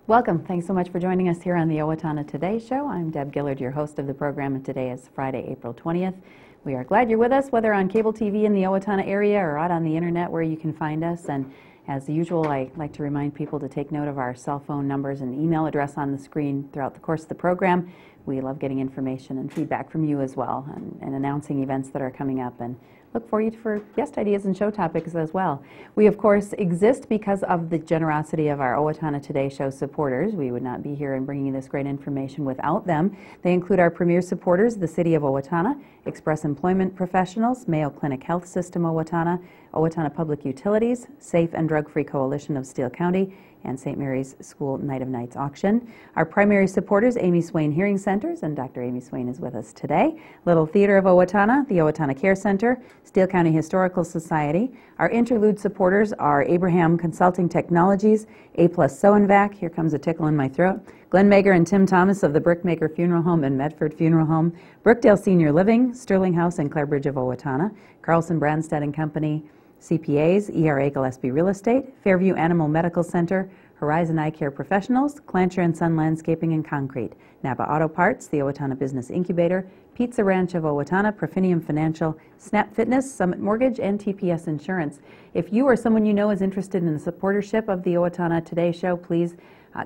Welcome. Thanks so much for joining us here on the Owatonna Today Show. I'm Deb Gillard, your host of the program, and today is Friday, April 20th. We are glad you're with us, whether on cable TV in the Owatonna area or out on the internet where you can find us. And as usual, I like to remind people to take note of our cell phone numbers and email address on the screen throughout the course of the program. We love getting information and feedback from you as well, and announcing events that are coming up, and look for you for guest ideas and show topics as well. We, of course, exist because of the generosity of our Owatonna Today Show supporters. We would not be here and bringing you this great information without them. They include our premier supporters, the City of Owatonna, Express Employment Professionals, Mayo Clinic Health System Owatonna, Owatonna Public Utilities, Safe and Drug-Free Coalition of Steele County, and St. Mary's School Night of Nights Auction. Our primary supporters, Amy Swain Hearing Centers, and Dr. Amy Swain is with us today. Little Theater of Owatonna, the Owatonna Care Center, Steele County Historical Society. Our interlude supporters are Abraham Consulting Technologies, A+ Sew and Vac, here comes a tickle in my throat, Glenn Mager and Tim Thomas of the Brickmaker Funeral Home and Medford Funeral Home, Brookdale Senior Living, Sterling House and Clarebridge of Owatonna, Carlson Branstad and Company, CPAs, ERA Gillespie Real Estate, Fairview Animal Medical Center, Horizon Eye Care Professionals, Clancher and Son Landscaping and Concrete, Napa Auto Parts, the Owatonna Business Incubator, Pizza Ranch of Owatonna, Profinium Financial, Snap Fitness, Summit Mortgage, and TPS Insurance. If you or someone you know is interested in the supportership of the Owatonna Today Show, please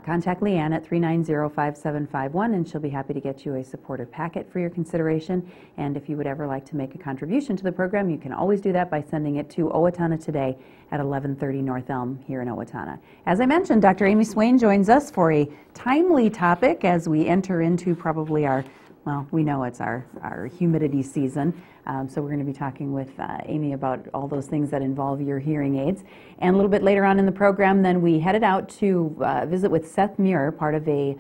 contact Leanne at 390-5751, and she'll be happy to get you a supporter packet for your consideration. And if you would ever like to make a contribution to the program, you can always do that by sending it to Owatonna Today at 1130 North Elm here in Owatonna. As I mentioned, Dr. Amy Swain joins us for a timely topic as we enter into probably our, well, we know it's our humidity season. So we're going to be talking with Amy about all those things that involve your hearing aids. And a little bit later on in the program, then we headed out to visit with Seth Muir, part of a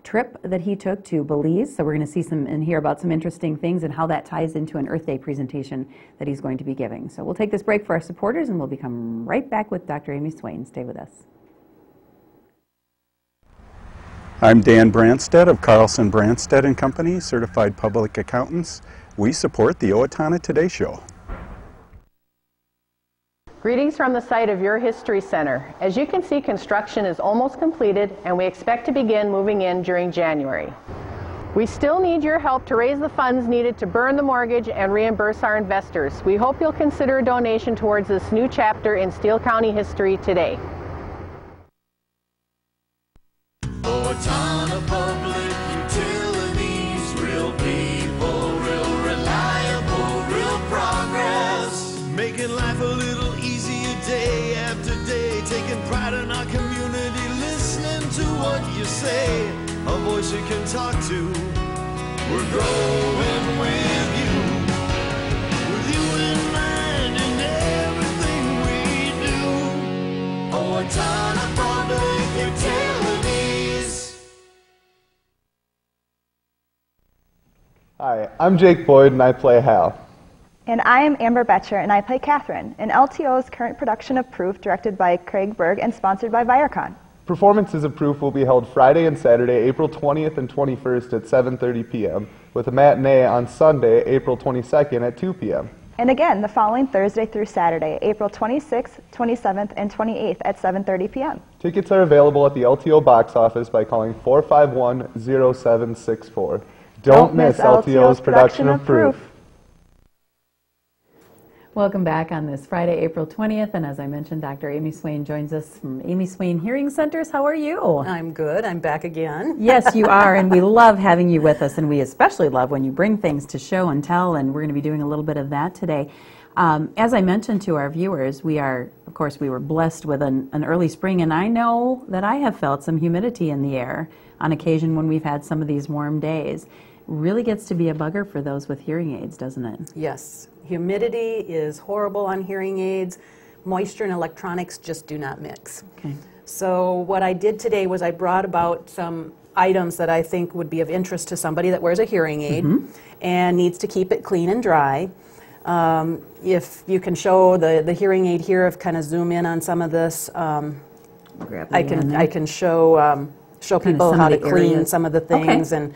trip that he took to Belize. So we're going to see some and hear about some interesting things and how that ties into an Earth Day presentation that he's going to be giving. So we'll take this break for our supporters, and we'll be coming right back with Dr. Amy Swain. Stay with us. I'm Dan Branstad of Carlson Branstad and Company, Certified Public Accountants. We support the Owatonna Today Show. Greetings from the site of your History Center. As you can see, construction is almost completed, and we expect to begin moving in during January. We still need your help to raise the funds needed to burn the mortgage and reimburse our investors. We hope you'll consider a donation towards this new chapter in Steele County history today. Owatonna Public Utilities, real people, real reliable, real progress. Making life a little easier day after day, taking pride in our community, listening to what you say, a voice you can talk to. We're growing with you in mind in everything we do. Owatonna Public Utilities. Hi, I'm Jake Boyd and I play Hal. And I am Amber Betcher and I play Catherine in LTO's current production of Proof, directed by Craig Berg and sponsored by Viacom. Performances of Proof will be held Friday and Saturday, April 20th and 21st at 7:30 p.m., with a matinee on Sunday, April 22nd at 2 p.m. And again, the following Thursday through Saturday, April 26th, 27th, and 28th at 7:30 p.m. Tickets are available at the LTO box office by calling 451-0764. Don't miss LTO's production of Proof. Welcome back on this Friday, April 20th, and as I mentioned, Dr. Amy Swain joins us from Amy Swain Hearing Centers. How are you? I'm good. I'm back again. Yes, you are, and we love having you with us, and we especially love when you bring things to show and tell, and we're going to be doing a little bit of that today. As I mentioned to our viewers, we were blessed with an early spring, and I know that I have felt some humidity in the air on occasion when we've had some of these warm days. Really gets to be a bugger for those with hearing aids, doesn't it? Yes. Humidity is horrible on hearing aids. Moisture and electronics just do not mix. Okay. So what I did today was I brought about some items that I think would be of interest to somebody that wears a hearing aid and needs to keep it clean and dry. If you can show the hearing aid here, if kind of zoom in on some of this, I can show people how to clean some of the things and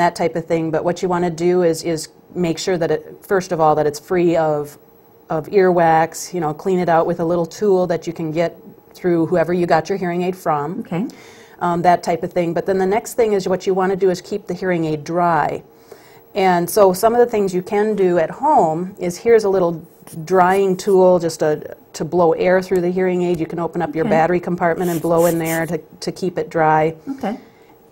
that type of thing. But what you want to do is make sure that first of all, that it's free of earwax. You know, clean it out with a little tool that you can get through whoever you got your hearing aid from. Okay. that type of thing. But then the next thing is what you want to do is keep the hearing aid dry. And so some of the things you can do at home is, here's a little drying tool just to blow air through the hearing aid. You can open up your battery compartment and blow in there to keep it dry. Okay.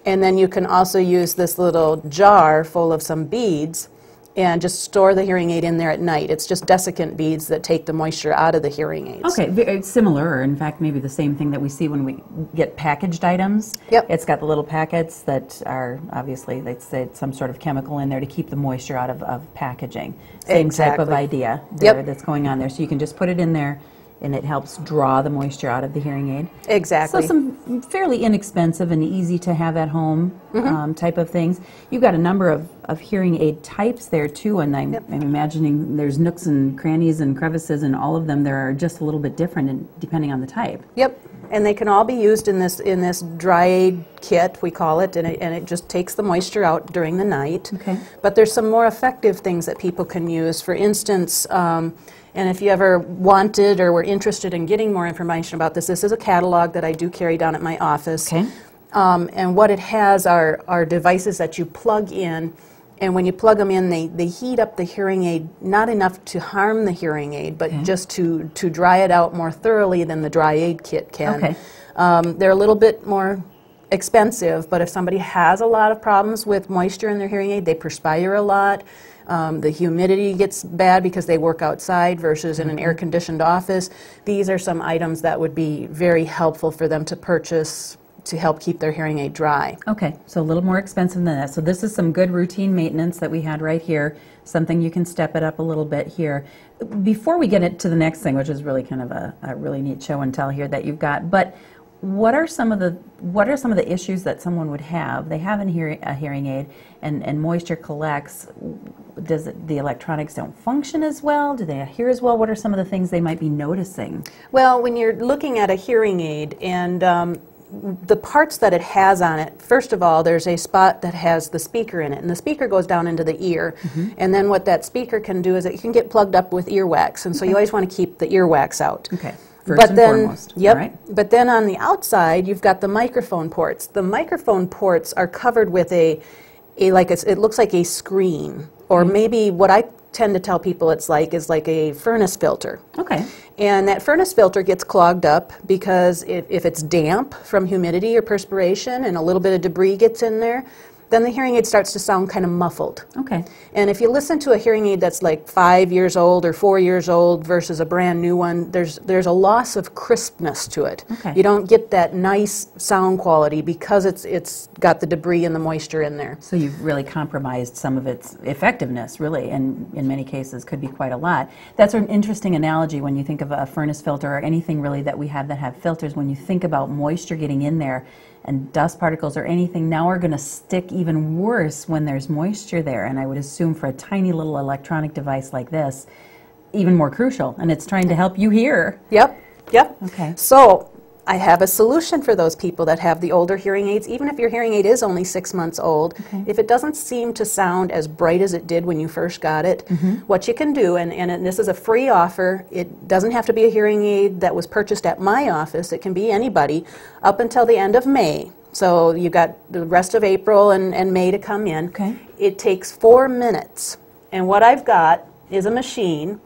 And then you can also use this little jar full of some beads and just store the hearing aid in there at night. It's just desiccant beads that take the moisture out of the hearing aids. Okay, very similar, or in fact maybe the same thing that we see when we get packaged items. Yep. It's got the little packets that are, obviously, they say some sort of chemical in there to keep the moisture out of packaging. Same type of idea there that's going on there. So you can just put it in there, and it helps draw the moisture out of the hearing aid. Exactly. So some fairly inexpensive and easy to have at home type of things. You've got a number of hearing aid types there too, and I'm imagining there's nooks and crannies and crevices, and all of them there are just a little bit different depending on the type. Yep. And they can all be used in this dry aid kit, we call it, and it just takes the moisture out during the night. Okay. But there's some more effective things that people can use. For instance, and if you ever wanted or were interested in getting more information about this, this is a catalog that I do carry down at my office. Okay. And what it has are devices that you plug in, and when you plug them in, they heat up the hearing aid, not enough to harm the hearing aid, but just to dry it out more thoroughly than the dry aid kit can. Okay. They're a little bit more expensive, but if somebody has a lot of problems with moisture in their hearing aid, they perspire a lot. The humidity gets bad because they work outside versus in an air-conditioned office. These are some items that would be very helpful for them to purchase to help keep their hearing aid dry. Okay, so a little more expensive than that. So this is some good routine maintenance that we had right here, something you can step it up a little bit here. Before we get into the next thing, which is really kind of a really neat show and tell here that you've got, but what are some of the issues that someone would have? They have a hearing aid, and moisture collects. The electronics don't function as well? Do they hear as well? What are some of the things they might be noticing? Well, when you're looking at a hearing aid and the parts that it has on it, first of all, there's a spot that has the speaker in it, and the speaker goes down into the ear, and then what that speaker can do is it can get plugged up with earwax, and so you always want to keep the earwax out. Okay. First and foremost. Yep. All right. But then on the outside, you've got the microphone ports. The microphone ports are covered with it looks like a screen, or maybe what I tend to tell people is like a furnace filter. Okay. And that furnace filter gets clogged up because if it's damp from humidity or perspiration and a little bit of debris gets in there, then the hearing aid starts to sound kind of muffled. Okay. And if you listen to a hearing aid that's like 5 years old or 4 years old versus a brand new one, there's a loss of crispness to it. Okay. You don't get that nice sound quality because it's got the debris and the moisture in there. So you've really compromised some of its effectiveness, really, and in many cases could be quite a lot. That's an interesting analogy when you think of a furnace filter or anything really that we have that have filters. When you think about moisture getting in there, and dust particles or anything now are going to stick even worse when there's moisture there. And I would assume for a tiny little electronic device like this, even more crucial. And it's trying to help you hear. Yep, yep. Okay. So I have a solution for those people that have the older hearing aids. Even if your hearing aid is only 6 months old, if it doesn't seem to sound as bright as it did when you first got it, what you can do, and this is a free offer, it doesn't have to be a hearing aid that was purchased at my office, it can be anybody, up until the end of May. So you got the rest of April and May to come in. Okay. It takes 4 minutes. And what I've got is a machine,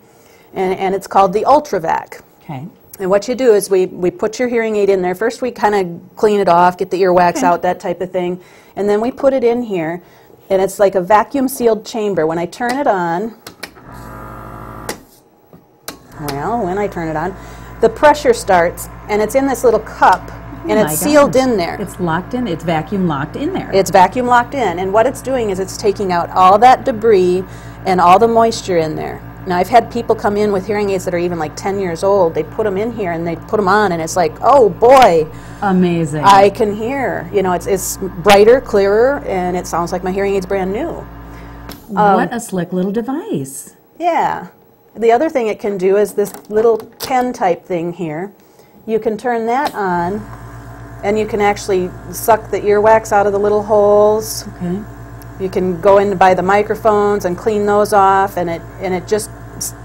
and it's called the UltraVac. Okay. And what you do is we put your hearing aid in there. First we kind of clean it off, get the earwax out, that type of thing. And then we put it in here, and it's like a vacuum sealed chamber. When I turn it on, the pressure starts, and it's in this little cup, and it's sealed in there. It's locked in, it's vacuum locked in there. It's vacuum locked in, and what it's doing is it's taking out all that debris and all the moisture in there. Now, I've had people come in with hearing aids that are even like 10 years old. They put them in here and they put them on, and it's like, oh boy. Amazing. I can hear. You know, it's brighter, clearer, and it sounds like my hearing aid's brand new. What a slick little device. Yeah. The other thing it can do is this little pen type thing here. You can turn that on, and you can actually suck the earwax out of the little holes. Okay. You can go in by the microphones and clean those off, and it just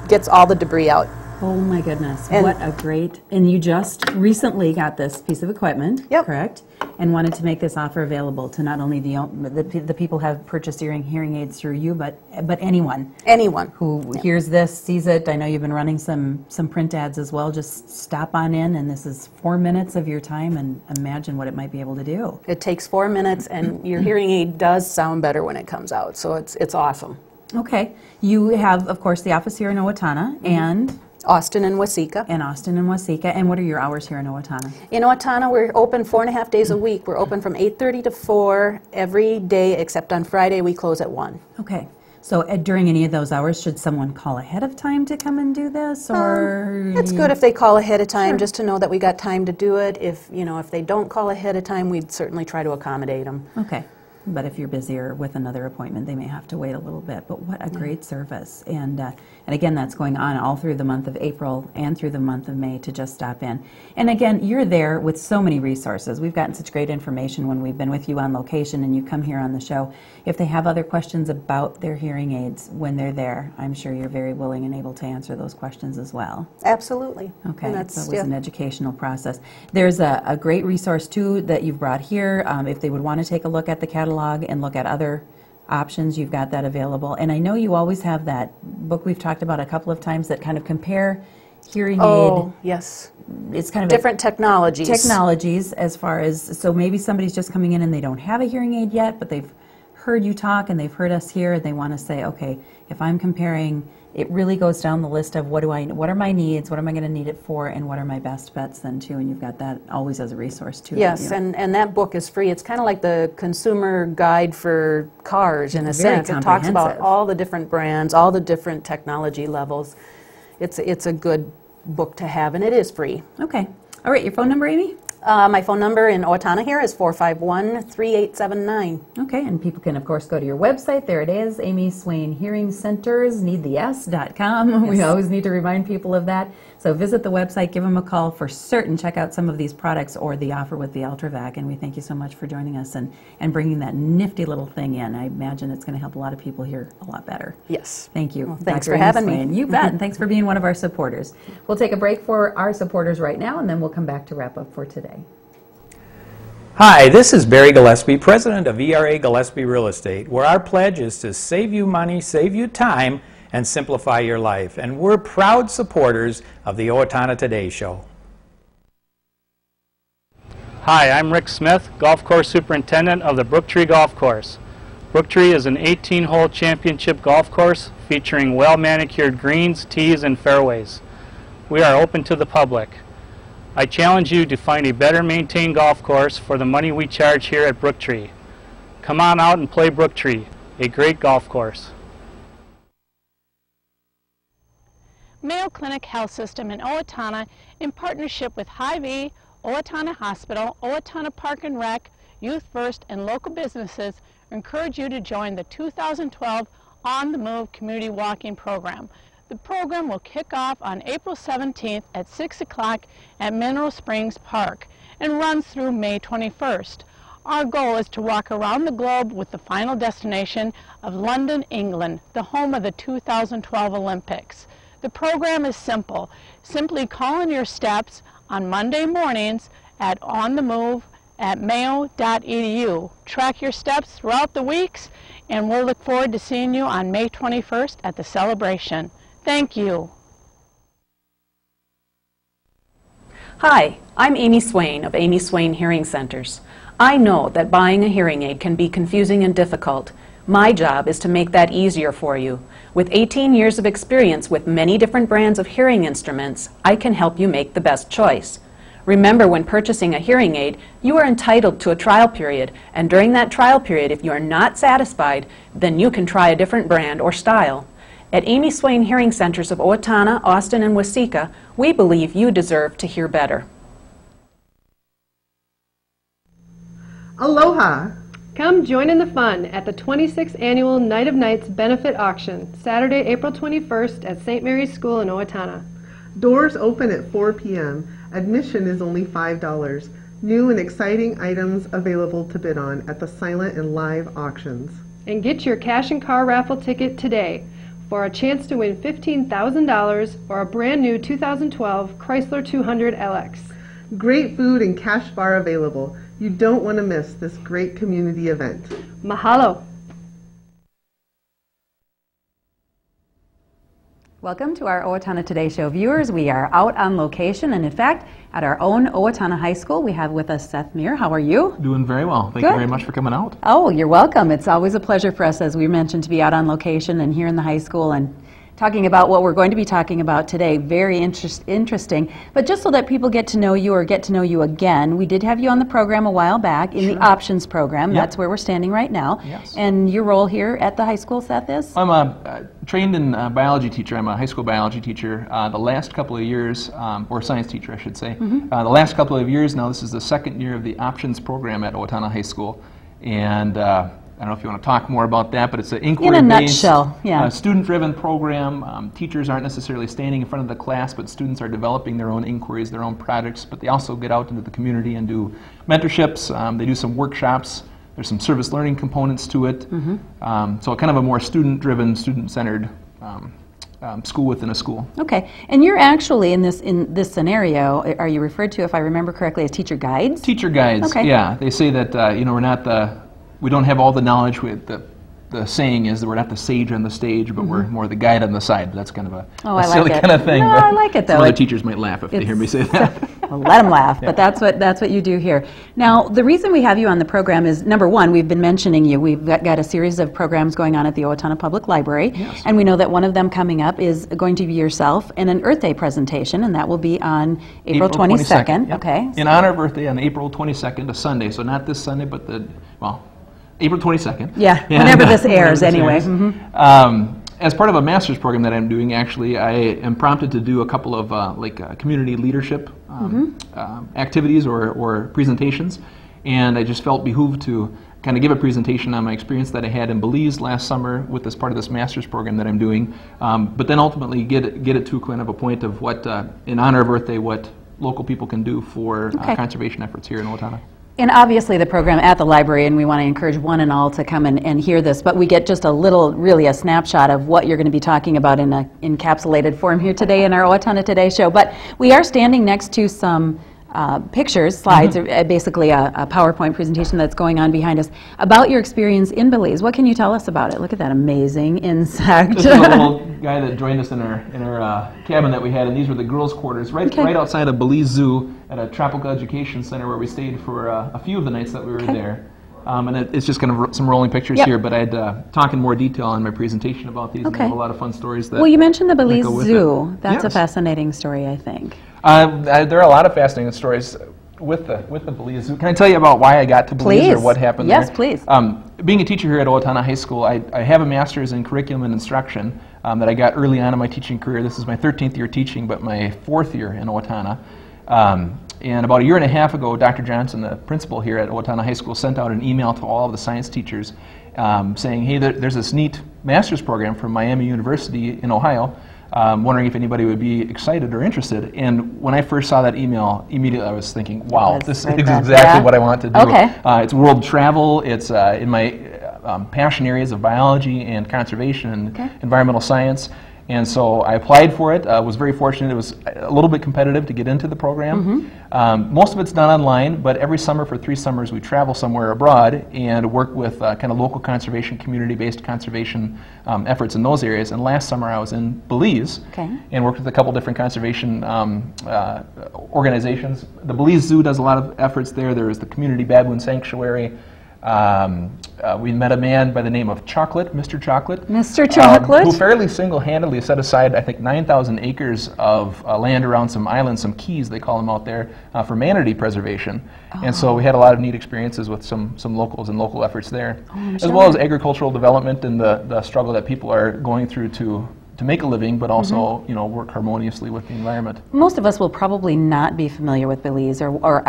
gets all the debris out. Oh my goodness, and what a great, and you just recently got this piece of equipment, yep. correct? and wanted to make this offer available to not only the people who have purchased hearing aids through you, but anyone. Anyone. Who hears this, sees it. I know you've been running some print ads as well. Just stop on in, and this is 4 minutes of your time, and imagine what it might be able to do. It takes 4 minutes, and your hearing aid does sound better when it comes out, so it's awesome. Okay. You have, of course, the office here in Owatonna, and Austin and Waseca. And what are your hours here in Owatonna? In Owatonna, we're open 4.5 days a week. We're open from 8:30 to 4 every day, except on Friday we close at 1. Okay. So during any of those hours, should someone call ahead of time to come and do this, or it's good if they call ahead of time, Sure. just to know that we got time to do it. If they don't call ahead of time, we'd certainly try to accommodate them. Okay. But if you're busy or with another appointment, they may have to wait a little bit. But what a great service. And again, that's going on all through the month of April and through the month of May to just stop in. And again, you're there with so many resources. We've gotten such great information when we've been with you on location and you come here on the show. If they have other questions about their hearing aids when they're there, I'm sure you're very willing and able to answer those questions as well. Absolutely. Okay, And so it was an educational process. There's a great resource, too, that you've brought here. If they would want to take a look at the catalog and look at other options, you've got that available. And I know you always have that book we've talked about a couple of times that kind of compare hearing aid. Oh, yes. It's kind of different technologies. Technologies as far as, so maybe somebody's just coming in and they don't have a hearing aid yet, but they've heard you talk and they've heard us here and they want to say, okay, if I'm comparing, it really goes down the list of what are my needs, what am I going to need it for, and what are my best bets then too, and you've got that always as a resource too. Yes, and that book is free. It's kind of like the consumer guide for cars in a sense. It talks about all the different brands, all the different technology levels. It's a good book to have, and it is free. Okay. All right, your phone number, Amy? My phone number in Owatonna here is 451-3879. Okay, and people can, of course, go to your website. There it is, Amy Swain Hearing Centers, needthes.com. Yes. We always need to remind people of that. So visit the website, give them a call for certain, check out some of these products or the offer with the UltraVac. And we thank you so much for joining us and bringing that nifty little thing in. I imagine it's going to help a lot of people hear a lot better. Yes. Thank you. Well, thanks for having me. You bet, and thanks for being one of our supporters. We'll take a break for our supporters right now, and then we'll come back to wrap up for today. Hi, this is Barry Gillespie, president of ERA Gillespie Real Estate, where our pledge is to save you money, save you time, and simplify your life. And we're proud supporters of the Owatonna Today Show. Hi, I'm Rick Smith, Golf Course Superintendent of the Brooktree Golf Course. Brooktree is an 18-hole championship golf course featuring well-manicured greens, tees, and fairways. We are open to the public. I challenge you to find a better maintained golf course for the money we charge here at Brooktree. Come on out and play Brooktree, a great golf course. Mayo Clinic Health System in Owatonna, in partnership with Hy-Vee, Owatonna Hospital, Owatonna Park and Rec, Youth First, and local businesses encourage you to join the 2012 On the Move Community Walking Program. The program will kick off on April 17th at 6 o'clock at Mineral Springs Park and runs through May 21st. Our goal is to walk around the globe with the final destination of London, England, the home of the 2012 Olympics. The program is simple. Simply call in your steps on Monday mornings at onthemove@mayo.edu. Track your steps throughout the weeks, and we'll look forward to seeing you on May 21st at the celebration. Thank you. Hi, I'm Amy Swain of Amy Swain Hearing Centers. I know that buying a hearing aid can be confusing and difficult. My job is to make that easier for you. With 18 years of experience with many different brands of hearing instruments, I can help you make the best choice. Remember, when purchasing a hearing aid, you are entitled to a trial period, and during that trial period, if you are not satisfied, then you can try a different brand or style. At Amy Swain Hearing Centers of Owatonna, Austin, and Waseca, we believe you deserve to hear better. Aloha! Come join in the fun at the 26th Annual Night of Nights Benefit Auction, Saturday, April 21st at St. Mary's School in Owatonna. Doors open at 4 p.m. Admission is only $5. New and exciting items available to bid on at the silent and live auctions. And get your cash and car raffle ticket today for a chance to win $15,000 or a brand new 2012 Chrysler 200 LX. Great food and cash bar available. You don't want to miss this great community event. Mahalo. Welcome to our Owatonna Today Show viewers. We are out on location, and in fact, at our own Owatonna High School, we have with us Seth Muir. How are you? Doing very well. Thank you very much for coming out. Oh, you're welcome. It's always a pleasure for us, as we mentioned, to be out on location and here in the high school and talking about what we're going to be talking about today. Very interesting. But just so that people get to know you or get to know you again, we did have you on the program a while back in the options program. Yep. That's where we're standing right now. Yes. And your role here at the high school, Seth, is? I'm a trained in biology teacher. I'm a high school biology teacher. The last couple of years, or science teacher, I should say. The last couple of years now, this is the second year of the options program at Owatonna High School. And I don't know if you want to talk more about that, but it's an inquiry-based, student-driven program. Teachers aren't necessarily standing in front of the class, but students are developing their own inquiries, their own projects, but they also get out into the community and do mentorships. They do some workshops. There's some service learning components to it. So kind of a more student-driven, student-centered school within a school. Okay, and you're actually in this scenario, are you referred to, if I remember correctly, as teacher guides? Teacher guides, okay. Yeah. They say that we're not we don't have all the knowledge. The saying is that we're not the sage on the stage, but we're more the guide on the side. That's kind of a silly kind of thing. No, but I like it though. Some other teachers might laugh if they hear me say that. Well, let them laugh, but that's what you do here. Now, the reason we have you on the program is, number one, we've been mentioning you. We've got a series of programs going on at the Owatonna Public Library, and we know that one of them coming up is going to be yourself in an Earth Day presentation, and that will be on April 22nd. Yep. Okay. In honor of Earth Day on April 22nd, a Sunday. So not this Sunday, but April 22nd. Yeah, whenever this airs, anyway. As part of a master's program that I'm doing, actually, I am prompted to do a couple of community leadership activities or presentations, and I just felt behooved to kind of give a presentation on my experience that I had in Belize last summer with this part of this master's program that I'm doing, but then ultimately get it to kind of a point of what, in honor of Earth Day, what local people can do for conservation efforts here in Owatonna. And obviously the program at the library, and we want to encourage one and all to come and hear this, but we get just really a snapshot of what you're going to be talking about in an encapsulated form here today in our Owatonna Today show. But we are standing next to some pictures, slides, basically a PowerPoint presentation that's going on behind us about your experience in Belize. What can you tell us about it? Look at that amazing insect. This is a little guy that joined us in our cabin that we had, and these were the girls' quarters right outside of Belize Zoo at a tropical education center where we stayed for a few of the nights that we were there. And it's just kind of some rolling pictures here, but I'd talk in more detail in my presentation about these, and I have a lot of fun stories that you mentioned the Belize Zoo. That's a fascinating story, I think. There are a lot of fascinating stories with the Belize Zoo. Can I tell you about why I got to Belize or what happened there? Yes, please. Being a teacher here at Owatonna High School, I have a master's in curriculum and instruction that I got early on in my teaching career. This is my 13th year teaching, but my 4th year in Owatonna. And about a year and a half ago, Dr. Johnson, the principal here at Owatonna High School, sent out an email to all of the science teachers saying, hey, there's this neat master's program from Miami University in Ohio, wondering if anybody would be excited or interested. And when I first saw that email, immediately I was thinking, wow, this is exactly what I want to do. It's world travel, it's in my passion areas of biology and conservation and environmental science. And so I applied for it, was very fortunate. It was a little bit competitive to get into the program. Most of it's done online, but every summer for 3 summers we travel somewhere abroad and work with kind of local conservation, community-based conservation efforts in those areas. And last summer I was in Belize and worked with a couple different conservation organizations. The Belize Zoo does a lot of efforts there. There is the Community Baboon Sanctuary. We met a man by the name of Chocolate, Mr. Chocolate. Mr. Chocolate? Who fairly single-handedly set aside, I think, 9,000 acres of land around some islands, some keys, they call them out there, for manatee preservation. And so we had a lot of neat experiences with some locals and local efforts there, as well as agricultural development and the struggle that people are going through to make a living, but also work harmoniously with the environment. Most of us will probably not be familiar with Belize or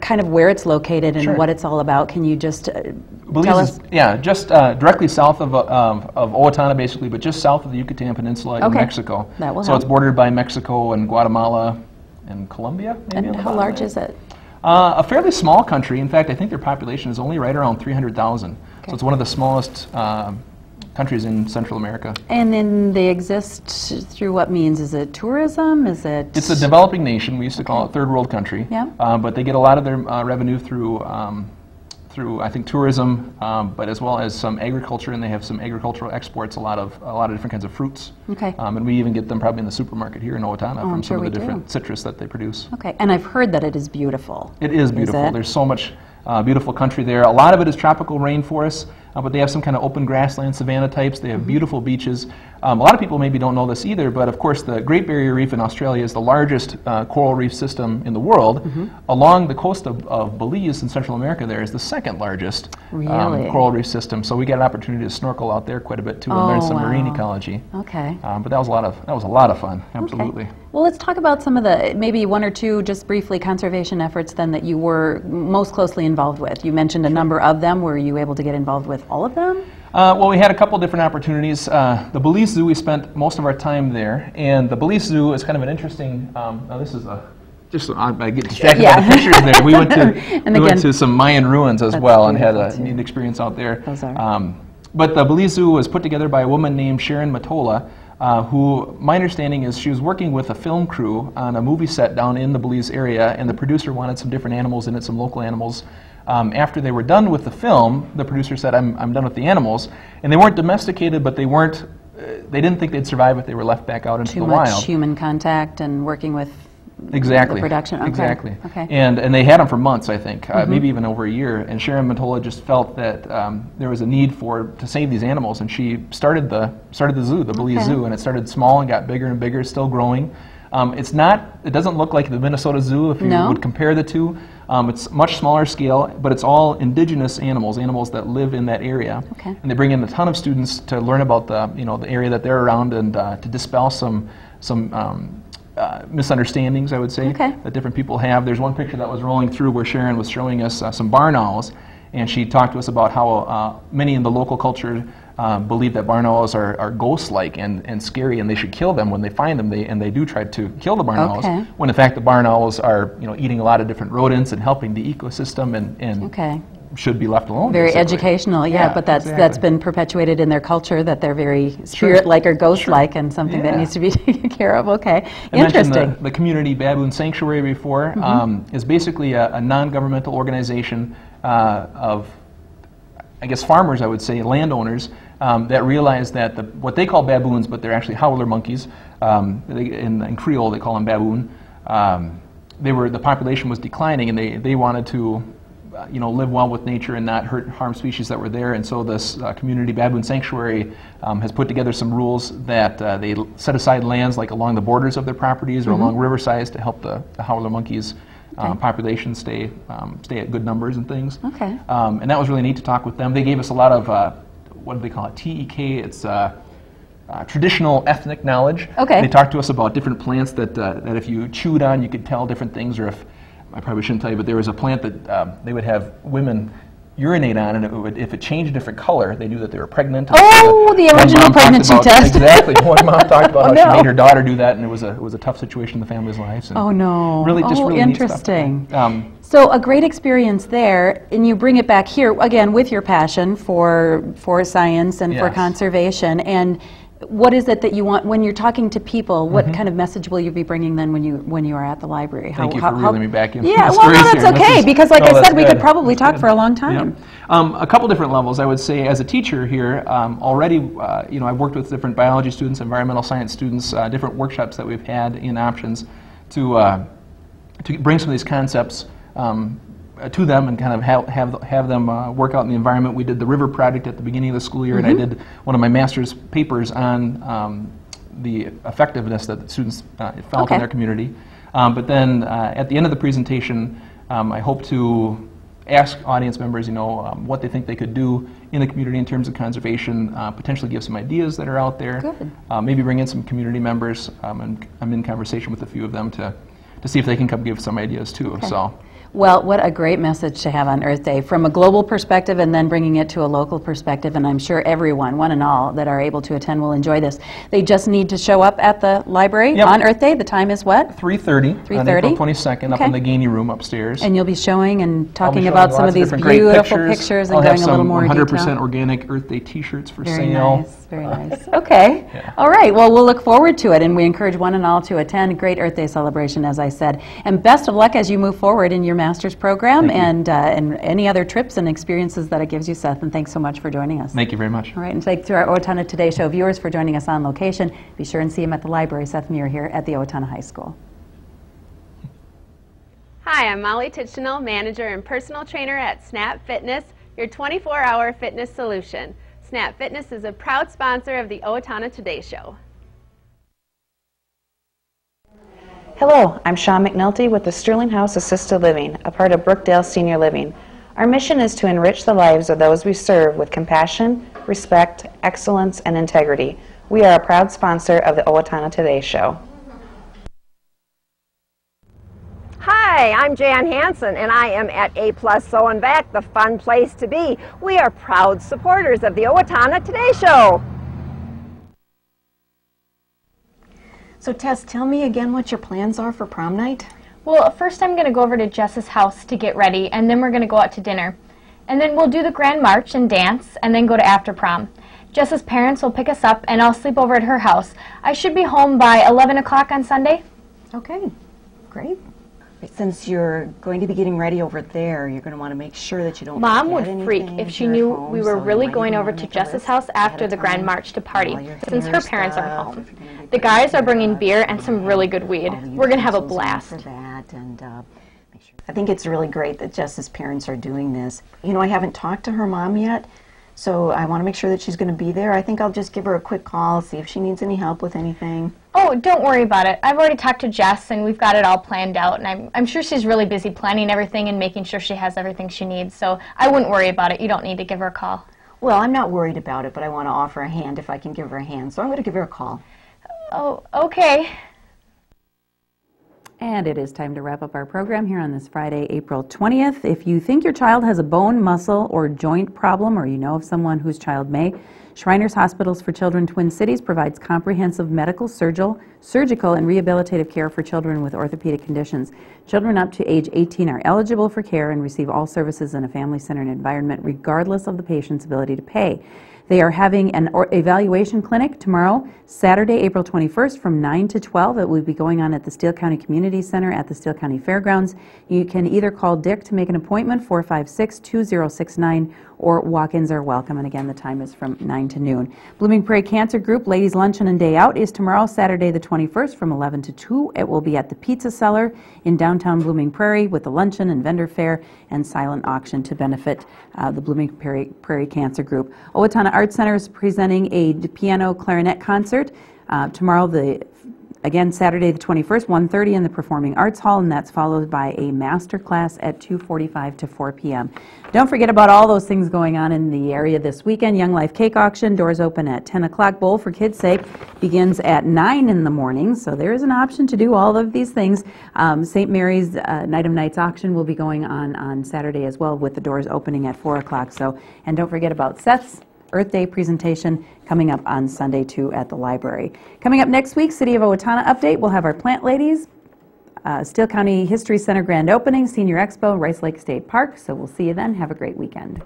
kind of where it's located and what it's all about. Can you just tell us? Just directly south of Owatonna, basically, but just south of the Yucatan Peninsula in Mexico. That will help. It's bordered by Mexico and Guatemala and Colombia, maybe. And how large is it? A fairly small country. In fact, I think their population is only right around 300,000. So it's one of the smallest countries in Central America. And then they exist through what means? Is it tourism? Is it? It's a developing nation. We used to call it third world country. Yeah. But they get a lot of their revenue through I think tourism, but as well as some agriculture, and they have some agricultural exports. A lot of different kinds of fruits. Okay. And we even get them probably in the supermarket here in Owatonna from some sure of the different citrus that they produce. Okay. And I've heard that it is beautiful. It is beautiful. Is it? There's so much beautiful country there. A lot of it is tropical rainforests, but they have some kind of open grassland savanna types. They have beautiful beaches. A lot of people maybe don't know this either, but of course the Great Barrier Reef in Australia is the largest coral reef system in the world. Along the coast of Belize in Central America there is the second largest coral reef system. So we get an opportunity to snorkel out there quite a bit too and learn some marine ecology. Okay. But that was a lot of fun, absolutely. Okay. Well, let's talk about some of the, maybe one or two, just briefly, conservation efforts then that you were most closely involved with. You mentioned a number of them. Were you able to get involved with all of them? Well, we had a couple different opportunities. The Belize Zoo, we spent most of our time there, and the Belize Zoo is kind of an interesting, now this is I get distracted by the pictures there. We went to some Mayan ruins as well and had a neat experience out there. But the Belize Zoo was put together by a woman named Sharon Matola, who, my understanding is, she was working with a film crew on a movie set down in the Belize area, and the producer wanted some different animals in it, some local animals. After they were done with the film, the producer said, I'm done with the animals. And they weren't domesticated, but they didn't think they'd survive if they were left back out into the wild. Too much human contact and working with the production. Okay. Exactly. Okay. And they had them for months, I think, maybe even over a year. And Sharon Matola just felt that there was a need to save these animals, and she started the zoo, the Belize Zoo, and it started small and got bigger and bigger, still growing. It doesn't look like the Minnesota Zoo if you would compare the two. It's much smaller scale, but it's all indigenous animals that live in that area. Okay. And they bring in a ton of students to learn about the area that they're around and to dispel some misunderstandings, I would say, that different people have. There's one picture that was rolling through where Sharon was showing us some barn owls, and she talked to us about how many in the local culture believe that barn owls are ghost-like and scary, and they should kill them when they find them. They do try to kill the barn owls, when in fact the barn owls are eating a lot of different rodents and helping the ecosystem and should be left alone. Very educational, but that's been perpetuated in their culture, that they're very spirit-like or ghost-like and something that needs to be taken care of. Okay, interesting. I mentioned the Community Baboon Sanctuary before. Is basically a non-governmental organization of, I guess, farmers, I would say, landowners, that realize that what they call baboons, but they're actually howler monkeys. In Creole, they call them baboon. The population was declining, and they wanted to live well with nature and not harm species that were there. And so this Community Baboon Sanctuary has put together some rules that they set aside lands like along the borders of their properties or along riversides to help the howler monkeys population stay at good numbers and things. Okay. And that was really neat to talk with them. They gave us a lot of what do they call it? TEK. It's traditional ethnic knowledge. Okay. They talked to us about different plants that if you chewed on, you could tell different things. Or if I probably shouldn't tell you, but there was a plant that they would have women urinate on, and if it changed a different color, they knew that they were pregnant. Oh, the original pregnancy test. Exactly. One mom talked about how she made her daughter do that, and it was a tough situation in the family's lives. And oh no! Really, just really interesting. Neat stuff. So a great experience there, and you bring it back here again with your passion for science and for conservation. And what is it that you want when you're talking to people? What kind of message will you be bringing then when you are at the library? Thank you for reeling me back in. Yeah, well, no, that's okay, because like I said, we could probably talk for a long time. Yeah. A couple different levels, I would say. As a teacher here, already, I've worked with different biology students, environmental science students, different workshops that we've had in options to bring some of these concepts to them and kind of have them work out in the environment. We did the river project at the beginning of the school year, and I did one of my master's papers on the effectiveness that the students felt in their community. But then at the end of the presentation, I hope to ask audience members, what they think they could do in the community in terms of conservation, potentially give some ideas that are out there. Good. Maybe bring in some community members, and I'm in conversation with a few of them to see if they can come give some ideas too. Okay. So. Well, what a great message to have on Earth Day from a global perspective and then bringing it to a local perspective, and I'm sure everyone, one and all, that are able to attend will enjoy this. They just need to show up at the library on Earth Day. The time is what? 3:30 on April 22nd up in the Gainey Room upstairs. And you'll be showing and talking about some of these beautiful pictures and going a little more detail. I'll have some 100% organic Earth Day t-shirts for Very sale. Nice, very nice. Okay. All right. Well, we'll look forward to it, and we encourage one and all to attend. Great Earth Day celebration, as I said. And best of luck as you move forward in your master's program and any other trips and experiences that it gives you, Seth. And thanks so much for joining us. Thank you very much. All right. And thanks to our Owatonna Today Show viewers for joining us on location. Be sure and see him at the library, Seth Muir, here at the Owatonna High School. Hi, I'm Molly Tichenal, manager and personal trainer at Snap Fitness, your 24-hour fitness solution. Snap Fitness is a proud sponsor of the Owatonna Today Show. Hello, I'm Shawn McNulty with the Sterling House Assisted Living, a part of Brookdale Senior Living. Our mission is to enrich the lives of those we serve with compassion, respect, excellence, and integrity. We are a proud sponsor of the Owatonna Today Show. Hi, I'm Jan Hansen, and I am at A+ So and Back, the fun place to be. We are proud supporters of the Owatonna Today Show. So Tess, tell me again what your plans are for prom night. Well, first I'm going to go over to Jess's house to get ready, and then we're going to go out to dinner. And then we'll do the grand march and dance, and then go to after prom. Jess's parents will pick us up, and I'll sleep over at her house. I should be home by 11 o'clock on Sunday. Okay, great. Since you're going to be getting ready over there, you're going to want to make sure that you don't Mom would forget freak anything if she here knew at home, we were so really you might going even over wanna to make a Jess's list house ahead after of the grand time. march to party, All your since hair her parents aren't stuff, home. The guys are bringing beer and some really good weed. We're going to have a blast. For that, and make sure. I think it's really great that Jess's parents are doing this. You know, I haven't talked to her mom yet, so I want to make sure that she's going to be there. I think I'll just give her a quick call, see if she needs any help with anything. Oh, don't worry about it. I've already talked to Jess, and we've got it all planned out, and I'm sure she's really busy planning everything and making sure she has everything she needs, so I wouldn't worry about it. You don't need to give her a call. Well, I'm not worried about it, but I want to offer a hand if I can give her a hand, so I'm going to give her a call. Oh, okay. And it is time to wrap up our program here on this Friday, April 20th. If you think your child has a bone, muscle, or joint problem, or you know of someone whose child may, Shriners Hospitals for Children Twin Cities provides comprehensive medical, surgical, and rehabilitative care for children with orthopedic conditions. Children up to age 18 are eligible for care and receive all services in a family-centered environment, regardless of the patient's ability to pay. They are having an evaluation clinic tomorrow, Saturday, April 21st from 9 to 12. It will be going on at the Steele County Community Center at the Steele County Fairgrounds. You can either call Dick to make an appointment, 456-2069, or walk-ins are welcome. And again, the time is from 9 to noon. Blooming Prairie Cancer Group Ladies Luncheon and Day Out is tomorrow, Saturday the 21st from 11 to 2. It will be at the Pizza Cellar in downtown Blooming Prairie with a luncheon and vendor fair and silent auction to benefit the Blooming Prairie Cancer Group. Owatonna Arts Center is presenting a piano clarinet concert tomorrow, again, Saturday the 21st, 1:30 in the Performing Arts Hall, and that's followed by a master class at 2:45 to 4 p.m. Don't forget about all those things going on in the area this weekend. Young Life Cake Auction, doors open at 10 o'clock. Bowl for Kids' Sake begins at 9 in the morning, so there is an option to do all of these things. St. Mary's Night of Nights auction will be going on Saturday as well, with the doors opening at 4 o'clock. And don't forget about Seth's Earth Day presentation coming up on Sunday, too, at the library. Coming up next week, City of Owatonna update. We'll have our plant ladies, Steele County History Center grand opening, Senior Expo, Rice Lake State Park. So we'll see you then. Have a great weekend.